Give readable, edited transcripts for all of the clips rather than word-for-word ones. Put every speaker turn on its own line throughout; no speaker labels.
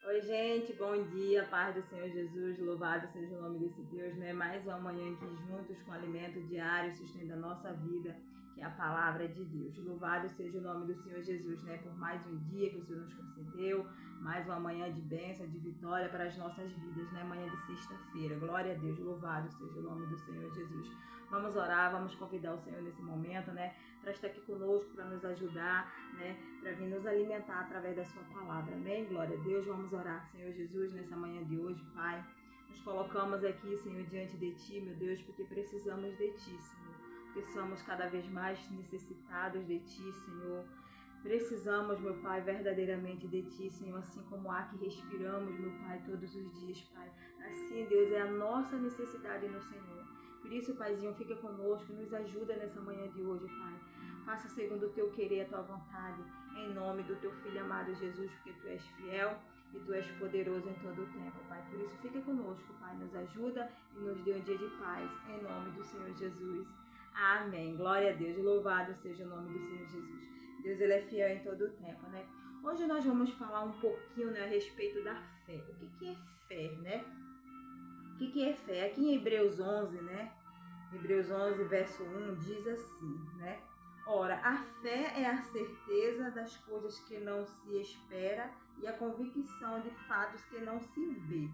Oi, gente, bom dia, paz do Senhor Jesus, louvado seja o nome desse Deus, né? Mais uma manhã aqui juntos com o alimento diário, sustento da nossa vida, que é a palavra de Deus. Louvado seja o nome do Senhor Jesus, né? Por mais um dia que o Senhor nos concedeu, mais uma manhã de bênção, de vitória para as nossas vidas, né? Manhã de sexta-feira. Glória a Deus, louvado seja o nome do Senhor Jesus. Vamos orar, vamos convidar o Senhor nesse momento, né? Para estar aqui conosco, para nos ajudar, né? Para vir nos alimentar através da sua palavra. Amém? Glória a Deus. Vamos orar, Senhor Jesus, nessa manhã de hoje, Pai. Nos colocamos aqui, Senhor, diante de Ti, meu Deus, porque precisamos de Ti, Senhor. Porque somos cada vez mais necessitados de Ti, Senhor. Precisamos, meu Pai, verdadeiramente de Ti, Senhor, assim como o ar que respiramos, meu Pai, todos os dias, Pai. Assim, Deus, é a nossa necessidade no Senhor. Por isso, Paizinho, fica conosco, nos ajuda nessa manhã de hoje, Pai. Faça segundo o Teu querer, a Tua vontade, em nome do Teu Filho amado Jesus, porque Tu és fiel e Tu és poderoso em todo o tempo, Pai. Por isso, fica conosco, Pai, nos ajuda e nos dê um dia de paz, em nome do Senhor Jesus. Amém. Glória a Deus. Louvado seja o nome do Senhor Jesus. Deus, Ele é fiel em todo o tempo, né? Hoje nós vamos falar um pouquinho, né, a respeito da fé. O que é fé, né? O que é fé? Aqui em Hebreus 11, né? Hebreus 11, verso 1, diz assim, né? Ora, a fé é a certeza das coisas que não se espera e a convicção de fatos que não se vê.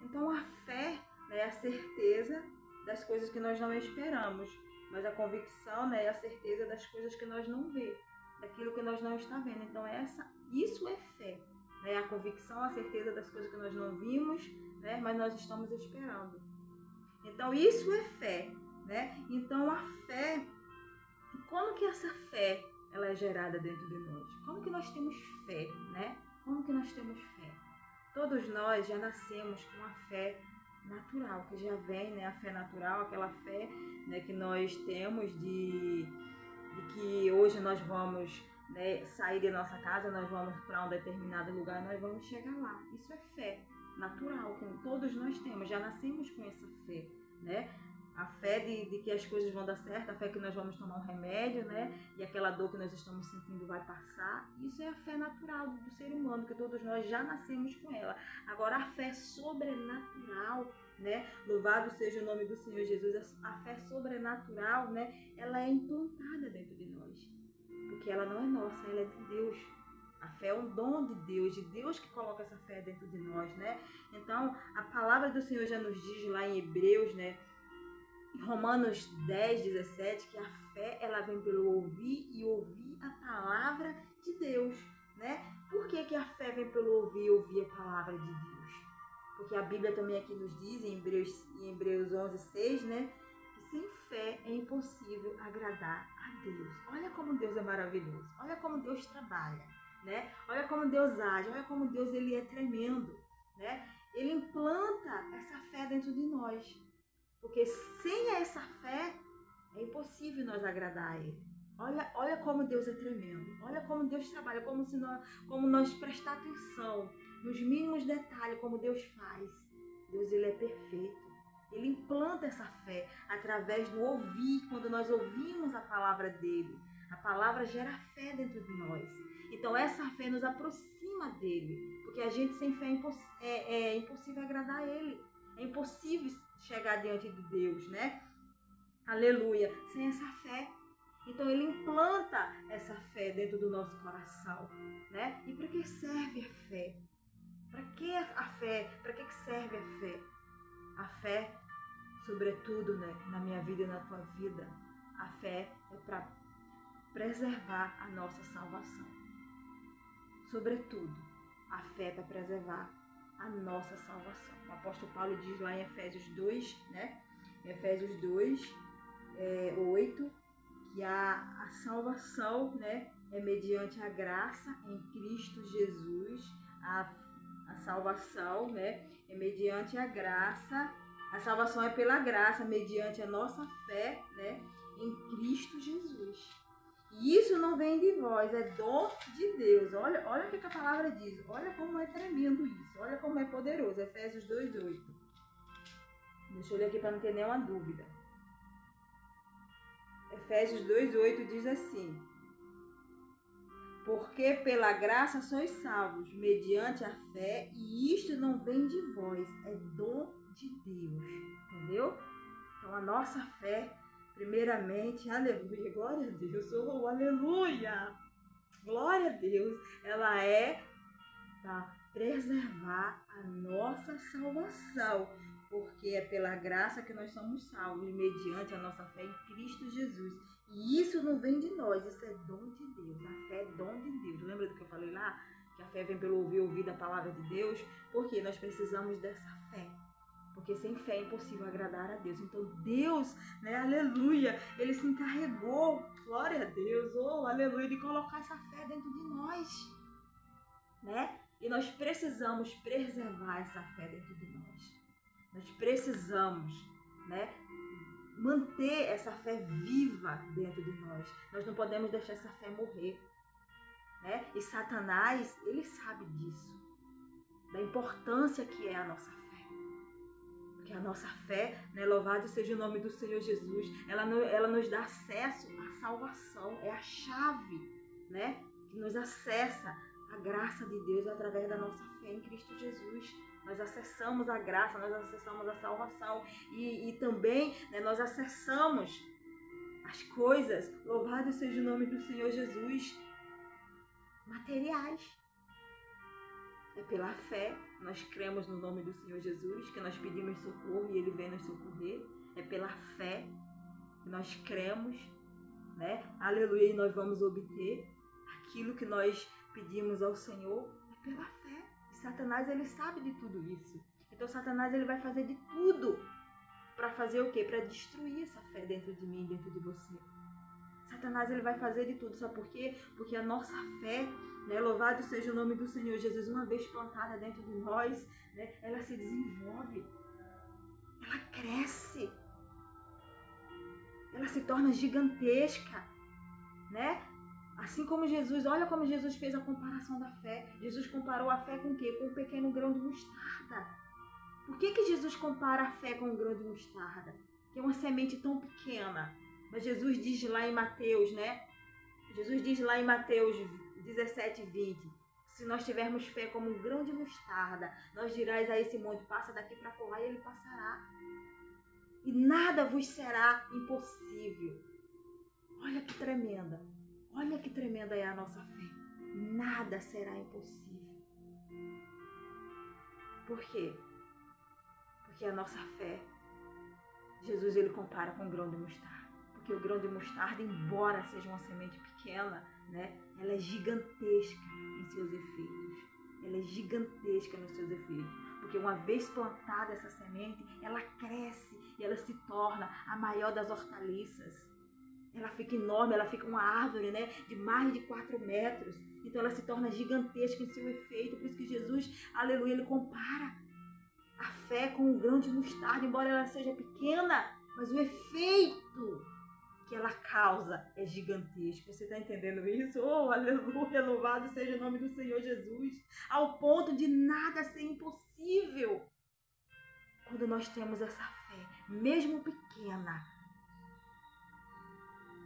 Então, a fé, né, é a certeza das coisas que nós não esperamos, mas a convicção, né, é a certeza das coisas que nós não vê, daquilo que nós não está vendo. Então, isso é fé, né? A convicção, a certeza das coisas que nós não vimos, né, mas nós estamos esperando. Então, isso é fé, né? Então, a fé, como que essa fé ela é gerada dentro de nós? Como que nós temos fé, né? Como que nós temos fé? Todos nós já nascemos com a fé natural, que já vem, né? A fé natural, aquela fé, né, que nós temos de que hoje nós vamos, né, sair de nossa casa, nós vamos para um determinado lugar, nós vamos chegar lá. Isso é fé natural, que todos nós temos, já nascemos com essa fé, né? A fé de que as coisas vão dar certo, a fé que nós vamos tomar um remédio, né? E aquela dor que nós estamos sentindo vai passar. Isso é a fé natural do ser humano, que todos nós já nascemos com ela. Agora, a fé sobrenatural, né? Louvado seja o nome do Senhor Jesus. A fé sobrenatural, né? Ela é implantada dentro de nós. Porque ela não é nossa, ela é de Deus. A fé é um dom de Deus que coloca essa fé dentro de nós, né? Então, a palavra do Senhor já nos diz lá em Hebreus, né? Em Romanos 10, 17, que a fé ela vem pelo ouvir e ouvir a palavra de Deus, né? Por que a fé vem pelo ouvir e ouvir a palavra de Deus? Porque a Bíblia também aqui nos diz, em Hebreus 11, 6, né? Que sem fé é impossível agradar a Deus. Olha como Deus é maravilhoso, olha como Deus trabalha, né? Olha como Deus age, olha como Deus ele é tremendo, né? Ele implanta essa fé dentro de nós. Porque sem essa fé é impossível nós agradar a Ele. Olha como Deus é tremendo. Olha como Deus trabalha, como nós prestar atenção nos mínimos detalhes, como Deus faz. Deus ele é perfeito. Ele implanta essa fé através do ouvir, quando nós ouvimos a palavra dele. A palavra gera fé dentro de nós. Então essa fé nos aproxima dele. Porque a gente sem fé é impossível agradar a ele. É impossível chegar diante de Deus, né? Aleluia. Sem essa fé. Então ele implanta essa fé dentro do nosso coração, né? E para que serve a fé? Para que a fé? Para que serve a fé? A fé, sobretudo, né, na minha vida e na tua vida, a fé é para preservar a nossa salvação. Sobretudo, a fé é para preservar a nossa salvação. O apóstolo Paulo diz lá em Efésios 2, né? Efésios 2, 8, que a salvação, né, é mediante a graça em Cristo Jesus. A salvação, né, é mediante a graça. A salvação é pela graça, mediante a nossa fé, né, em Cristo Jesus. E isso não vem de vós, é dom de Deus. Olha o que a palavra diz. Olha como é tremendo isso. Olha como é poderoso. Efésios 2:8. Deixa eu ler aqui para não ter nenhuma dúvida. Efésios 2:8 diz assim: Porque pela graça sois salvos, mediante a fé, e isto não vem de vós, é dom de Deus. Entendeu? Então a nossa fé, primeiramente, aleluia, glória a Deus, oh, aleluia, glória a Deus, ela é para preservar a nossa salvação, porque é pela graça que nós somos salvos, mediante a nossa fé em Cristo Jesus. E isso não vem de nós, isso é dom de Deus. A fé é dom de Deus. Lembra do que eu falei lá? Que a fé vem pelo ouvir da palavra de Deus? Porque nós precisamos dessa fé. Porque sem fé é impossível agradar a Deus. Então Deus, né, aleluia, Ele se encarregou, glória a Deus, oh, aleluia, de colocar essa fé dentro de nós, né? E nós precisamos preservar essa fé dentro de nós. Nós precisamos, né, manter essa fé viva dentro de nós. Nós não podemos deixar essa fé morrer, né? E Satanás, ele sabe disso, da importância que é a nossa fé. Porque a nossa fé, né, louvado seja o nome do Senhor Jesus, ela nos dá acesso à salvação, é a chave, né, que nos acessa a graça de Deus através da nossa fé em Cristo Jesus. Nós acessamos a graça, nós acessamos a salvação e também, né, nós acessamos as coisas, louvado seja o nome do Senhor Jesus, materiais. É pela fé, nós cremos no nome do Senhor Jesus, que nós pedimos socorro e Ele vem nos socorrer. É pela fé que nós cremos, né? Aleluia, e nós vamos obter aquilo que nós pedimos ao Senhor. É pela fé. E Satanás, ele sabe de tudo isso. Então Satanás, ele vai fazer de tudo para fazer o quê? Para destruir essa fé dentro de mim, dentro de você. Satanás, ele vai fazer de tudo, sabe por quê? Porque a nossa fé, né, louvado seja o nome do Senhor Jesus, uma vez plantada dentro de nós, né, ela se desenvolve, ela cresce, ela se torna gigantesca, né? Assim como Jesus, olha como Jesus fez a comparação da fé. Jesus comparou a fé com o quê? Com um pequeno grão de mostarda. Por que Jesus compara a fé com um grão de mostarda? Que é uma semente tão pequena. Mas Jesus diz lá em Mateus, né? Jesus diz lá em Mateus 17, 20. Se nós tivermos fé como um grão de mostarda, nós dirás a esse monte, passa daqui para colar, e ele passará. E nada vos será impossível. Olha que tremenda. Olha que tremenda é a nossa fé. Nada será impossível. Por quê? Porque a nossa fé, Jesus, ele compara com um grão de mostarda. Porque o grão de mostarda, embora seja uma semente pequena, né, ela é gigantesca em seus efeitos. Ela é gigantesca nos seus efeitos. Porque uma vez plantada essa semente, ela cresce e ela se torna a maior das hortaliças. Ela fica enorme, ela fica uma árvore, né, de mais de 4 metros. Então ela se torna gigantesca em seu efeito. Por isso que Jesus, aleluia, ele compara a fé com um grão de mostarda, embora ela seja pequena, mas o efeito que ela causa é gigantesco. Você está entendendo isso? Oh, aleluia, louvado seja o nome do Senhor Jesus. Ao ponto de nada ser impossível. Quando nós temos essa fé, mesmo pequena,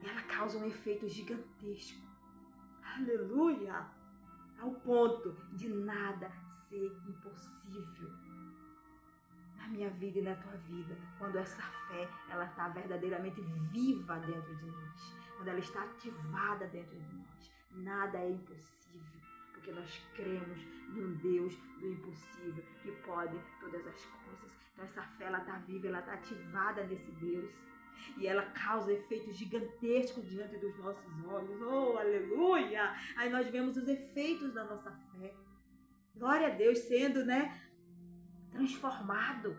ela causa um efeito gigantesco. Aleluia! Ao ponto de nada ser impossível. Na minha vida e na tua vida, quando essa fé, ela está verdadeiramente viva dentro de nós, quando ela está ativada dentro de nós, nada é impossível, porque nós cremos num Deus do impossível, que pode todas as coisas. Então essa fé, ela está viva, ela está ativada nesse Deus, e ela causa efeitos gigantescos diante dos nossos olhos. Oh, aleluia! Aí nós vemos os efeitos da nossa fé. Glória a Deus, sendo, né, transformado.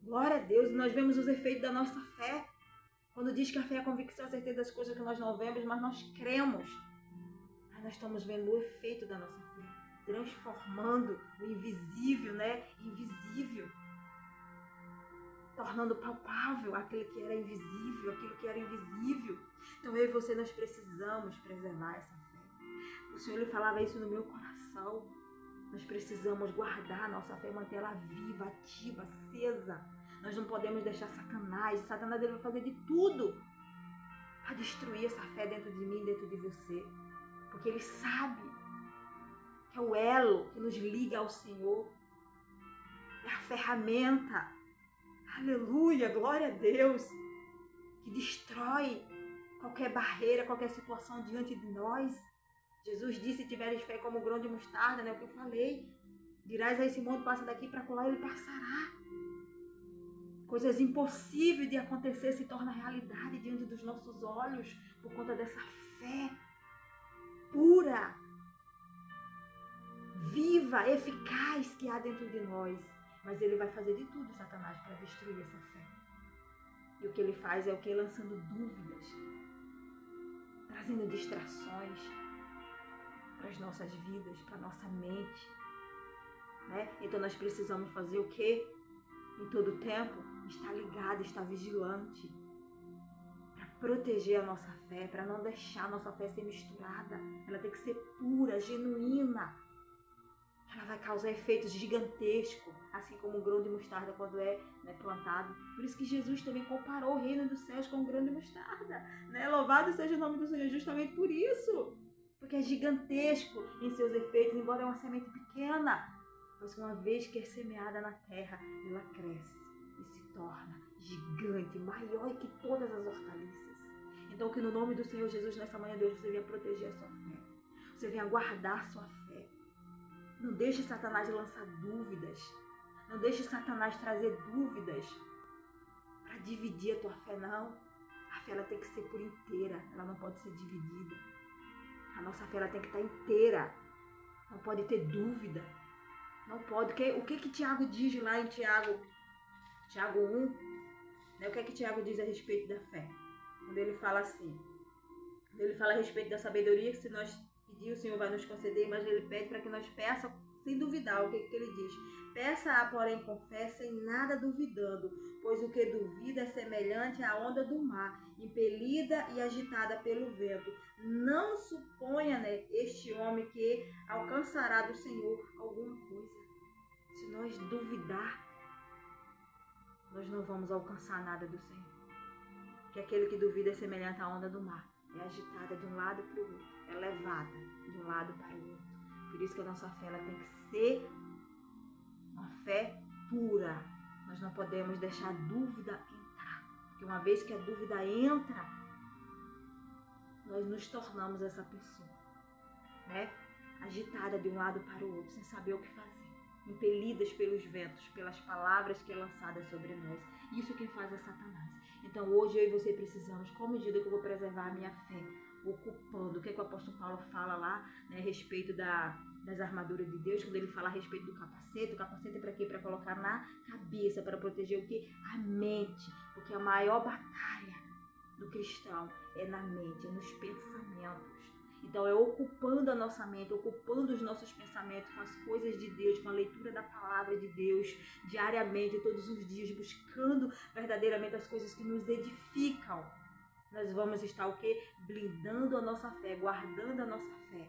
Glória a Deus, nós vemos os efeitos da nossa fé. Quando diz que a fé é a convicção, a certeza das coisas que nós não vemos, mas nós cremos. Aí nós estamos vendo o efeito da nossa fé, transformando o invisível, né, invisível, tornando palpável aquilo que era invisível, aquilo que era invisível. Então eu e você, nós precisamos preservar essa fé. O Senhor, ele falava isso no meu coração. Nós precisamos guardar a nossa fé, manter ela viva, ativa, acesa. Nós não podemos deixar Satanás. Satanás, ele vai fazer de tudo para destruir essa fé dentro de mim, dentro de você. porque ele sabe que é o elo que nos liga ao Senhor, é a ferramenta, aleluia, glória a Deus, que destrói qualquer barreira, qualquer situação diante de nós. Jesus disse, se tiveres fé como grão de mostarda, né, o que eu falei, dirás a esse monte, passa daqui para colar, ele passará. Coisas impossíveis de acontecer se tornam realidade diante dos nossos olhos, por conta dessa fé pura, viva, eficaz que há dentro de nós. Mas ele vai fazer de tudo, Satanás, para destruir essa fé. E o que ele faz é o que? Lançando dúvidas, trazendo distrações para as nossas vidas, para a nossa mente, né? Então nós precisamos fazer o quê? Em todo tempo, estar ligado, estar vigilante, para proteger a nossa fé, para não deixar a nossa fé ser misturada. Ela tem que ser pura, genuína. Ela vai causar efeitos gigantescos, assim como o grão de mostarda quando é, né, plantado. Por isso que Jesus também comparou o reino dos céus com o grão de mostarda, né? Louvado seja o nome do Senhor, justamente por isso. Porque é gigantesco em seus efeitos, embora é uma semente pequena. Mas uma vez que é semeada na terra, ela cresce e se torna gigante, maior que todas as hortaliças. Então que no nome do Senhor Jesus, nessa manhã, Deus, você venha proteger a sua fé. Você venha guardar a sua fé. Não deixe Satanás lançar dúvidas. Não deixe Satanás trazer dúvidas para dividir a tua fé, não. A fé ela tem que ser por inteira. Ela não pode ser dividida. A nossa fé ela tem que estar inteira. Não pode ter dúvida. Não pode. O que Tiago diz lá em Tiago 1? Né? O que Tiago diz a respeito da fé? Quando ele fala assim. Quando ele fala a respeito da sabedoria, que se nós pedir, o Senhor vai nos conceder, mas ele pede para que nós peça sem duvidar. O que ele diz? Peça, porém, com fé, sem nada duvidando, pois o que duvida é semelhante à onda do mar, impelida e agitada pelo vento. Não suponha, né, este homem que alcançará do Senhor alguma coisa. Se nós duvidar, nós não vamos alcançar nada do Senhor. Que aquele que duvida é semelhante à onda do mar. É agitada de um lado para o outro, é levada de um lado para o outro. Por isso que a nossa fé ela tem que ser uma fé pura. Nós não podemos deixar a dúvida entrar. Porque uma vez que a dúvida entra, nós nos tornamos essa pessoa, né? Agitada de um lado para o outro, sem saber o que fazer. Impelidas pelos ventos, pelas palavras que é lançada sobre nós. Isso quem faz é Satanás. Então hoje eu e você precisamos, qual medida que eu vou preservar a minha fé? Ocupando, o que o apóstolo Paulo fala lá, né, a respeito das armaduras de Deus, quando ele fala a respeito do capacete. O capacete é para quê? Para colocar na cabeça, para proteger o quê? A mente. Porque a maior batalha do cristão é na mente, é nos pensamentos. Então é ocupando a nossa mente, ocupando os nossos pensamentos com as coisas de Deus, com a leitura da palavra de Deus, diariamente, todos os dias, buscando verdadeiramente as coisas que nos edificam. Nós vamos estar o quê? Blindando a nossa fé, guardando a nossa fé,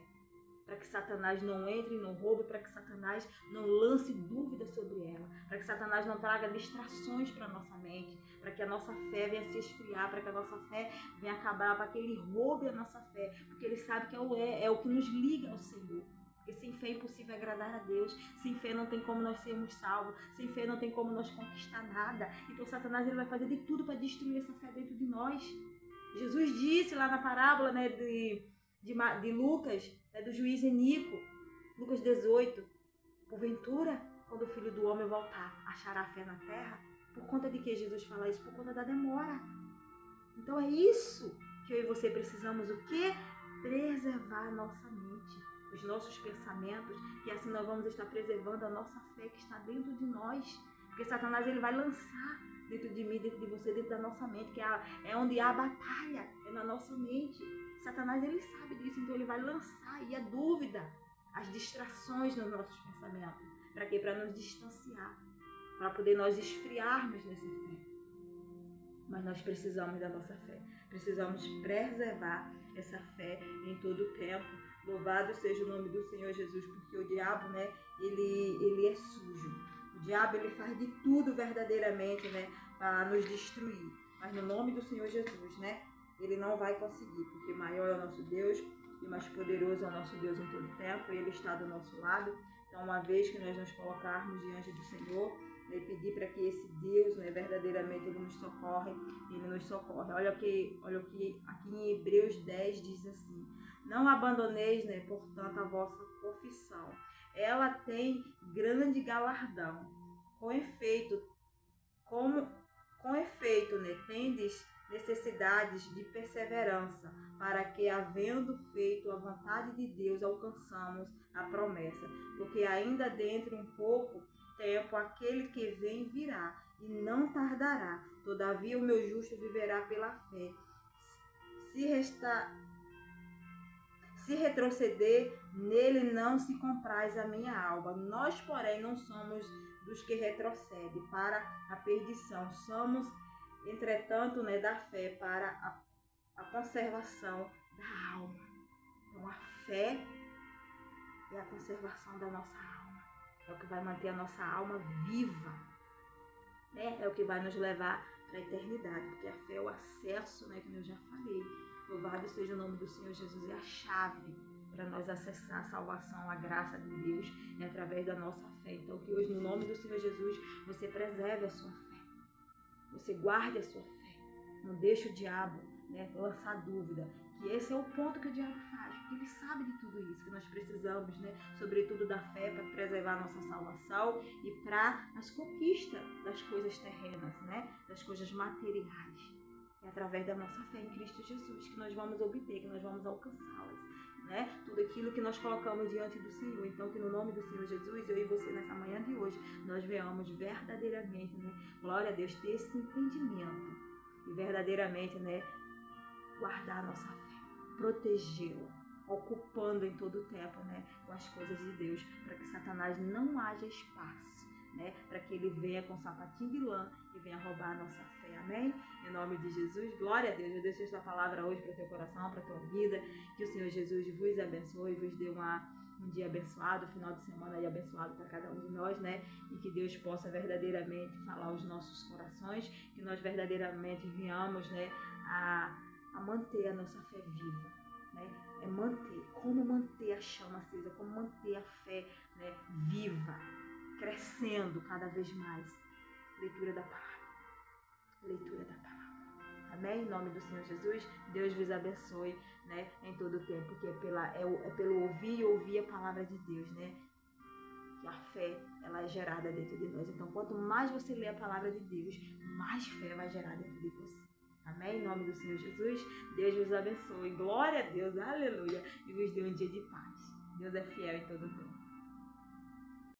para que Satanás não entre e não roube, para que Satanás não lance dúvidas sobre ela, para que Satanás não traga distrações para a nossa mente, para que a nossa fé venha se esfriar, para que a nossa fé venha acabar, para que ele roube a nossa fé, porque ele sabe que é o que nos liga ao Senhor. Porque sem fé é impossível agradar a Deus, sem fé não tem como nós sermos salvos, sem fé não tem como nós conquistar nada. Então Satanás ele vai fazer de tudo para destruir essa fé dentro de nós. Jesus disse lá na parábola, né, de Lucas, né, do juiz Enico, Lucas 18, porventura, quando o Filho do Homem voltar, achará fé na terra? Por conta de que Jesus fala isso? Por conta da demora. Então é isso que eu e você precisamos, o quê? Preservar a nossa mente, os nossos pensamentos, que assim nós vamos estar preservando a nossa fé que está dentro de nós. Porque Satanás ele vai lançar dentro de mim, dentro de você, dentro da nossa mente, que é onde há a batalha, é na nossa mente. Satanás ele sabe disso, então ele vai lançar aí a dúvida, as distrações nos nossos pensamentos. Para quê? Para nos distanciar, para poder nós esfriarmos nessa fé. Mas nós precisamos da nossa fé, precisamos preservar essa fé em todo o tempo. Louvado seja o nome do Senhor Jesus, porque o diabo, né, ele é sujo. O diabo ele faz de tudo verdadeiramente, né, para nos destruir. Mas no nome do Senhor Jesus, né, ele não vai conseguir, porque maior é o nosso Deus, e mais poderoso é o nosso Deus em todo tempo, Ele está do nosso lado. Então, uma vez que nós nos colocarmos diante do Senhor, né, pedir para que esse Deus, né, verdadeiramente Ele nos socorre. Olha o que aqui em Hebreus 10 diz assim: não abandoneis, né, portanto, a vossa confissão. Ela tem grande galardão. Com efeito, né, tendes necessidades de perseverança, para que, havendo feito a vontade de Deus, alcançamos a promessa. Porque ainda dentro um pouco tempo aquele que vem virá, e não tardará. Todavia o meu justo viverá pela fé. Se retroceder, nele não se compraz a minha alma. Nós, porém, não somos dos que retrocedem para a perdição. Somos, entretanto, né, da fé para a conservação da alma. Então, a fé é a conservação da nossa alma. É o que vai manter a nossa alma viva, né? É o que vai nos levar para a eternidade, porque a fé é o acesso, né, que eu já falei. Louvado seja o nome do Senhor Jesus, é a chave para nós acessar a salvação, a graça de Deus, é através da nossa fé. Então, que hoje, no nome do Senhor Jesus, você preserve a sua fé, você guarde a sua fé, não deixe o diabo, né, lançar dúvida, que esse é o ponto que o diabo faz, porque ele sabe de tudo isso, que nós precisamos, né, sobretudo da fé para preservar a nossa salvação e para as conquistas das coisas terrenas, né, das coisas materiais. É através da nossa fé em Cristo Jesus que nós vamos obter, que nós vamos alcançá-las, né? Tudo aquilo que nós colocamos diante do Senhor. Então, que no nome do Senhor Jesus, eu e você nessa manhã de hoje, nós venhamos verdadeiramente, né? Glória a Deus, ter esse entendimento e verdadeiramente, né, guardar a nossa fé, protegê-la, ocupando em todo o tempo, né, com as coisas de Deus, para que Satanás não haja espaço, né, para que ele venha com sapatinho de lã e venha roubar a nossa fé, amém? Em nome de Jesus, glória a Deus. Eu deixo esta palavra hoje para o teu coração, para a tua vida, que o Senhor Jesus vos abençoe, vos dê um dia abençoado, final de semana aí abençoado para cada um de nós, né, e que Deus possa verdadeiramente falar aos nossos corações, que nós verdadeiramente venhamos, né, a manter a nossa fé viva, né, como manter a chama acesa, como manter a fé, né, viva, crescendo cada vez mais. Leitura da palavra. Amém? Em nome do Senhor Jesus, Deus vos abençoe, né, em todo o tempo, porque é pelo ouvir a palavra de Deus, né, que a fé, ela é gerada dentro de nós. Então, quanto mais você lê a palavra de Deus, mais fé vai gerar dentro de você. Amém? Em nome do Senhor Jesus, Deus vos abençoe. Glória a Deus, aleluia, e vos dê um dia de paz. Deus é fiel em todo o tempo.